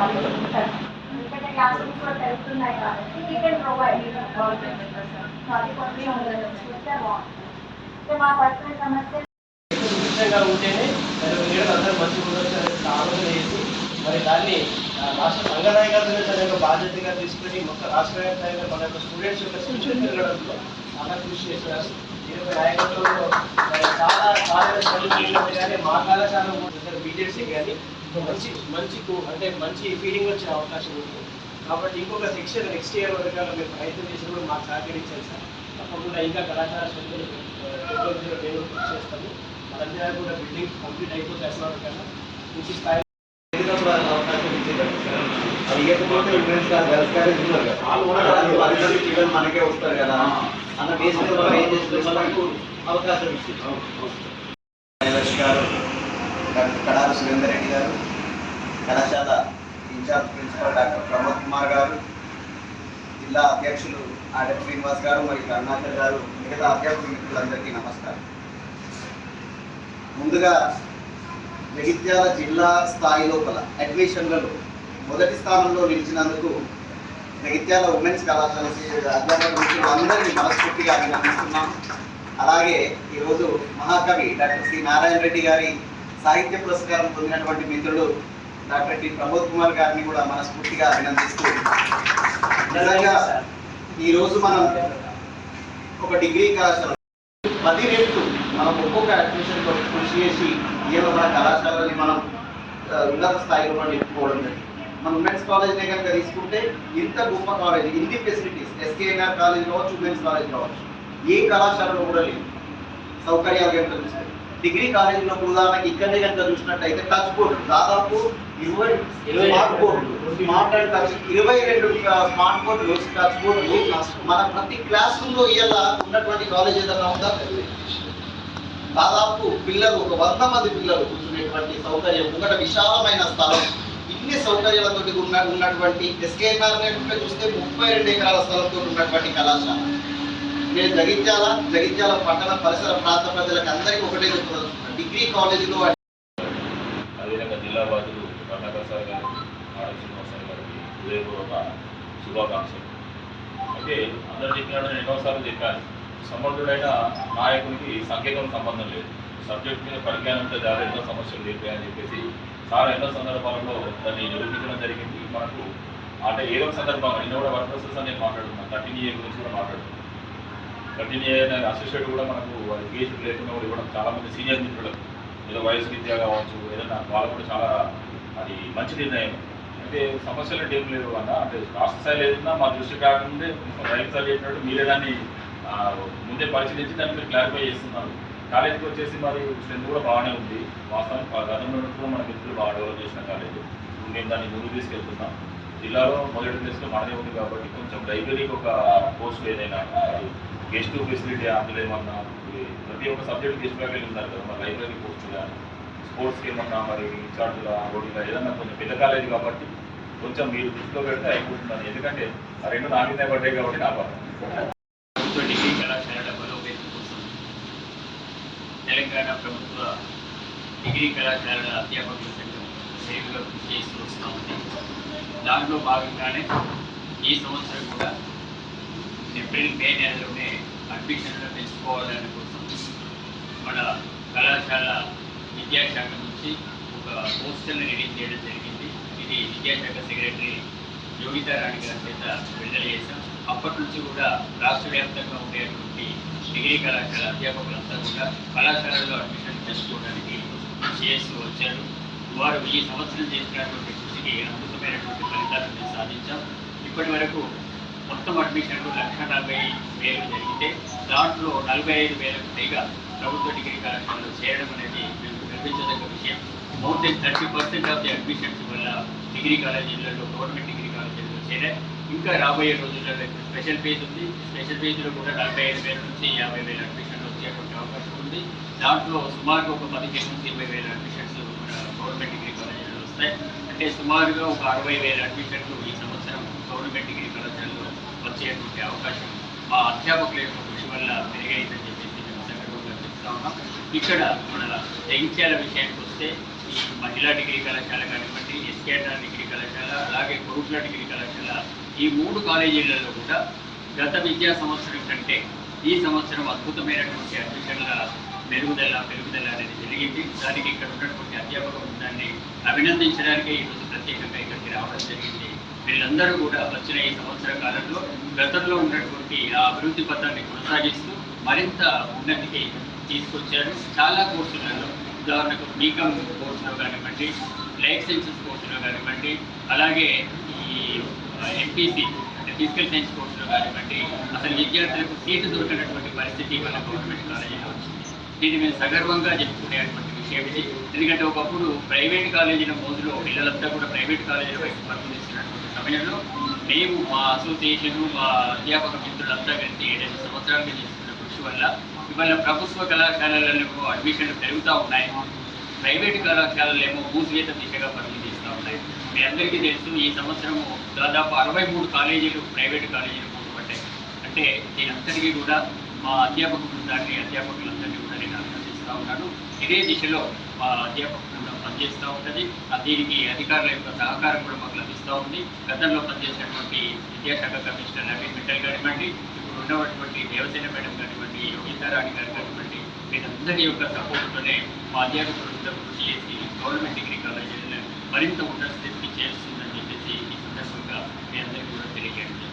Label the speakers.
Speaker 1: వాళ్ళు ఉంటారు. ఎందుకంటే క్లాస్ రూమ్స్ కూడా తెలుస్తున్నాయి కాబట్టి వీ కెన్ ప్రొవైడ్ అది కొంచెం చూస్తే బాగుంటుంది. మా పర్సనల్ సమస్య
Speaker 2: ఉంటేనే అందరూ మంచిగా ఉండొచ్చు అనే ఆలోచన చేసి మరి దాన్ని రాష్ట్ర సంఘ నాయకత్వం తన యొక్క బాధ్యతగా తీసుకొని మొత్తం రాష్ట్ర వ్యాప్తంగా మన యొక్క స్టూడెంట్స్ యొక్క శిక్షణ పెరగడంలో చాలా కృషి చేస్తున్నారు. ఈ యొక్క నాయకత్వంలో చాలా కాలేజ్ కానీ మా కళాశాల బీజేసీ కానీ మంచి ఫీలింగ్ వచ్చే అవకాశం ఉంది. కాబట్టి ఇంకొక సెక్షన్ నెక్స్ట్ ఇయర్ వరకు మీరు ప్రయత్నం చేసి కూడా మాకు సహకరించాలి సార్. తప్పకుండా ఇంకా కళాశాల స్ట్రెంత్ మేము కృషి చేస్తాము. మనందరూ కూడా బిల్డింగ్ కంప్లీట్ అయిపోతే అసలు కన్నా ఇంటి స్థాయి అవకాశం ఇచ్చేది. అది ఇవ్వకపోతే మనకే వస్తారు కదా అన్న బేసిక్ ఏం చేస్తున్నారు అవకాశం ఇచ్చింది. కార్యదర్శి గారు డాక్టర్ కడారు సురేందర్ రెడ్డి గారు, కళాశాల incharge principal doctor Pramod Kumar గారు, జిల్లా అధ్యక్షులు ఆర్డర్ శ్రీనివాస్ గారు మరియు కరుణాకర్ గారు, మిగతా అధ్యాపక మిత్రులందరికీ నమస్కారం. ముందుగా జగిత్యాల జిల్లా స్థాయి లోపల అడ్మిషన్లలో మొదటి స్థానంలో నిలిచినందుకు జగిత్యాల ఉమెన్స్ కళాశాల అధ్యాపక మిత్రులు అందరినీ మనస్ఫూర్తిగా అభినందిస్తున్నాం. అలాగే ఈరోజు మహాకవి డాక్టర్ శ్రీ నారాయణ రెడ్డి గారి సాహిత్య పురస్కారం పొందినటువంటి మిత్రుడు డాక్టర్ టి ప్రమోద్ కుమార్ గారిని కూడా మనస్ఫూర్తిగా అభినందిస్తూ, నిజంగా ఈరోజు మనం ఒక డిగ్రీ కళాశాల 10 రెట్లు మనం ఒక్కొక్క అడ్మిషన్ కృషి చేసి ఏదో మన కళాశాలని మనం ఉన్నత స్థాయిలో మనం నిలుపుకోవడం జరిగింది. మన ఉమెన్స్ కాలేజ్నే కనుక తీసుకుంటే ఇంత గొప్ప కాలేజ్, ఇన్ని ఫెసిలిటీస్, ఎస్కేఎన్ఆర్ కాలేజ్ కావచ్చు, ఉమెన్స్ కాలేజ్ కావచ్చు, ఏ కళాశాలలో కూడా లేదు. సౌకర్యాలు కనుక చూస్తే డిగ్రీ కాలేజీలో ఉదాహరణకి ఇక్కడనే కనుక చూసినట్టయితే టచ్ బోర్డు దాదాపు 20 స్మార్ట్ బోర్డులు, స్మార్ట్ అండ్ టచ్ 22 స్మార్ట్ బోర్డులు, టచ్ బోర్డులు మన ప్రతి క్లాస్ రూమ్లో ఇవాళ ఉన్నటువంటి కాలేజ్ ఏదైనా ఉందా? దాదాపు పిల్లలు ఒక 100 మంది పిల్లలు కూర్చునేటువంటి సౌకర్యం, ఒకటి విశాలమైన స్థలం, ఇన్ని సౌకర్యాలతో ఉన్నటువంటి ఎస్కేఎన్ఆర్ చూస్తే 32 ఎకరాల స్థలంతో ఉన్నటువంటి కళాశాల. నేను జగిత్యాల పట్టణ పరిసర ప్రాంత ప్రజలకు అందరికీ ఒకటే డిగ్రీ కాలేజీలో
Speaker 3: అదేవిధంగా జిల్లా బాధ్యులు కరుణాకర్ సార్ గారు, ఆర్డర్ శ్రీనివాస్ సార్ గారికి హృదయపూర్వక శుభాకాంక్షలు. అయితే అందరూ చెప్పినట్టు నేను ఎన్నోసార్లు చెప్పాను, సమర్థుడైన నాయకునికి సంకేతం సంబంధం లేదు, సబ్జెక్ట్ మీద పరిజ్ఞానంతో చాలా ఎన్నో సమస్యలు చెప్పాయని చెప్పేసి చాలా ఎన్నో సందర్భాలలో దాన్ని నిరూపించడం జరిగింది. మనకు అంటే ఏదో సందర్భంగా నిన్న కూడా వర్క్ ప్రాసెస్ అనేది మాట్లాడుతున్నాం, 13A గురించి కూడా మాట్లాడుతున్నాం. 13A అసోసియేట్ కూడా మనకు వారి పిహెచ్డీ లేకుండా కూడా ఇవ్వడం చాలామంది సీనియర్ మిత్రులకు, ఏదో వయసు విద్య కావచ్చు ఏదైనా వాళ్ళు కూడా చాలా అది మంచి నిర్ణయం. అయితే సమస్యలు ఏం లేవు అన్న, అంటే రాష్ట్ర స్థాయిలో ఏదన్నా మా దృష్టి కాకముందే రైతు సార్ చెప్పినట్టు మీరే దాన్ని ముందే పరిశీలించి దాన్ని మీరు క్లారిఫై చేస్తున్నారు. కాలేజీకి వచ్చేసి మరి స్ట్రెంత్ కూడా బాగానే ఉంది. వాస్తవం గతంలో కూడా మన మిత్రులు బాగా డెవలప్ చేసిన కాలేజీ, మేము దాన్ని ముందుకు తీసుకెళ్తున్నాం. జిల్లాలో మొదటి ప్లేస్లో మనదే ఉంది కాబట్టి కొంచెం లైబ్రరీకి ఒక పోస్ట్ ఏదైనా గెస్ట్ ఫెసిలిటీ అందులో ఏమన్నా ప్రతి ఒక్క సబ్జెక్ట్ గెస్ట్ ఫ్యాకల్టీ ఉన్నారు కదా, మరి లైబ్రరీ పోస్ట్ కానీ స్పోర్ట్స్కి ఏమన్నా మరి ఇన్ఛార్జ్గా రోడ్డుగా ఏదన్నా కొంచెం పెద్ద కాలేజీ కాబట్టి కొంచెం మీరు దృష్టిలో పెడితే అయిపోతుందని. ఎందుకంటే ఆ రెండు నా మీదే పడ్డాయి కాబట్టి నా
Speaker 4: ప్రభుత్వ డిగ్రీ కళాశాలల బలోపేతం కోసం తెలంగాణ ప్రభుత్వ డిగ్రీ కళాశాలల అధ్యాపకుల సంఘం సేవగా కృషి చేస్తూ వస్తూ ఉంది. దాంట్లో భాగంగానే ఈ సంవత్సరం కూడా ఏప్రిల్ మే నెలలోనే అడ్మిషన్లు పెంచుకోవాలని కోసం మన కళాశాల విద్యాశాఖ నుంచి ఒక పోస్టర్ని రిలీజ్ చేయడం జరిగింది. ఇది విద్యాశాఖ సెక్రటరీ యోగితా రాణి గారి చేత విడుదల చేశాం. అప్పటి నుంచి కూడా రాష్ట్ర వ్యాప్తంగా ఉండేటువంటి డిగ్రీ కళాశాల అధ్యాపకులంతా కూడా కళాశాలలో అడ్మిషన్ చేసుకోవడానికి చేస్తూ వచ్చారు. వారు ఈ సంవత్సరం చేసినటువంటి కృషికి అద్భుతమైనటువంటి ఫలితాలను సాధించాం. ఇప్పటి వరకు మొత్తం అడ్మిషన్లు 1,40,000 జరిగితే దాంట్లో 45,000కు పైగా ప్రభుత్వ డిగ్రీ కళాశాలలో చేరడం అనేది మేము గర్వించదగ్గ విషయం. More than 30% of the admissions వల్ల డిగ్రీ కాలేజీలలో గవర్నమెంట్ డిగ్రీ కాలేజీలలో చేరాయి. ఇంకా రాబోయే రోజుల్లో స్పెషల్ ఫేజ్ ఉంది. స్పెషల్ ఫేజ్లో కూడా 45,000 నుంచి 50,000 అడ్మిషన్లు వచ్చేటువంటి అవకాశం ఉంది. దాంట్లో సుమారుగా ఒక 15,000 నుంచి 20,000 అడ్మిషన్స్ మన గవర్నమెంట్ డిగ్రీ కాలేజీలో వస్తాయి. అంటే సుమారుగా ఒక 60,000 అడ్మిషన్లు ఈ సంవత్సరం గవర్నమెంట్ డిగ్రీ కళాశాలలో వచ్చేటువంటి అవకాశం మా అధ్యాపకుల యొక్క కృషి వల్ల మెరుగైందని చెప్పేసి మేము సందర్భంగా చెప్తా ఉన్నాం. ఇక్కడ మన జగిత్యాల విషయానికి వస్తే ఈ మహిళా డిగ్రీ కళాశాల కానివ్వండి, ఎస్కేఆర్ డిగ్రీ కళాశాల, అలాగే గురుకుల డిగ్రీ కళాశాల, ఈ 3 కాలేజీలలో కూడా గత విద్యా సంవత్సరం కంటే ఈ సంవత్సరం అద్భుతమైనటువంటి అడ్మిషన్ల పెరుగుదల అనేది జరిగింది. దానికి ఇక్కడ ఉన్నటువంటి అధ్యాపక బృందాన్ని అభినందించడానికి ఈరోజు ప్రత్యేకంగా ఇక్కడికి రావడం జరిగింది. వీళ్ళందరూ కూడా వచ్చిన ఈ సంవత్సర కాలంలో గతంలో ఉన్నటువంటి ఆ అభివృద్ధి పథాన్ని కొనసాగిస్తూ మరింత ఉన్నతికి తీసుకొచ్చారు. చాలా కోర్సులలో, ఉదాహరణకు బీకామ్ కోర్సులో కానివ్వండి, లైఫ్ సైన్సెస్ కోర్సులో కానివ్వండి, అలాగే ఈ ఎంపీసీ అంటే ఫిజికల్ సైన్స్ కోర్సులో కానివ్వండి, అసలు విద్యార్థులకు సీటు దొరికినటువంటి పరిస్థితి మన గవర్నమెంట్ కాలేజీలో వచ్చింది. దీన్ని మేము సగర్వంగా చెప్పుకునేటువంటి విషయం ఇది. ఎందుకంటే ఒకప్పుడు ప్రైవేట్ కాలేజీల మోజులో పిల్లలంతా కూడా ప్రైవేట్ కాలేజీల వైపు పరుగులు ఇస్తున్నటువంటి సమయంలో మేము మా అసోసియేషను, మా అధ్యాపక మిత్రులంతా కలిసి 7 సంవత్సరాలుగా చేస్తున్న కృషి వల్ల ఇవాళ ప్రభుత్వ కళాశాలలలో అడ్మిషన్లు పెరుగుతూ ఉన్నాయి. ప్రైవేటు కళాశాలలు ఏమో మూసివేత దిశగా పరుగులు తీస్తూ ఉన్నాయి. మీ అందరికీ తెలుసు, ఈ సంవత్సరము దాదాపు 63 కాలేజీలు ప్రైవేటు కాలేజీలు మూతపడ్డాయి. అంటే దీనంతటికీ కూడా మా అధ్యాపక బృందాన్ని, అధ్యాపకులందరినీ కూడా నేను అభినందిస్తూ ఉన్నాను. ఇదే దిశలో మా అధ్యాపక బృందం పనిచేస్తూ ఉంటుంది. దీనికి అధికారుల యొక్క సహకారం కూడా మాకు లభిస్తూ ఉంది. గతంలో పనిచేసినటువంటి విద్యాశాఖ కమిషనర్ నవీన్ మిట్టల్ కానివ్వండి, ఇప్పుడు ఉన్నటువంటి దేవసేన మేడం కానివ్వండి, యోగితారాణి గారు కానివ్వండి, వీరందరి యొక్క సపోర్ట్తోనే మా అధ్యాపక బృందం కృషి చేసి గవర్నమెంట్ డిగ్రీ కాలేజీలను మరింత ఉన్నత స్థితికి చేరుస్తుందని చెప్పేసి ఈ సందర్భంగా మీ అందరికీ కూడా తెలియజేయడం.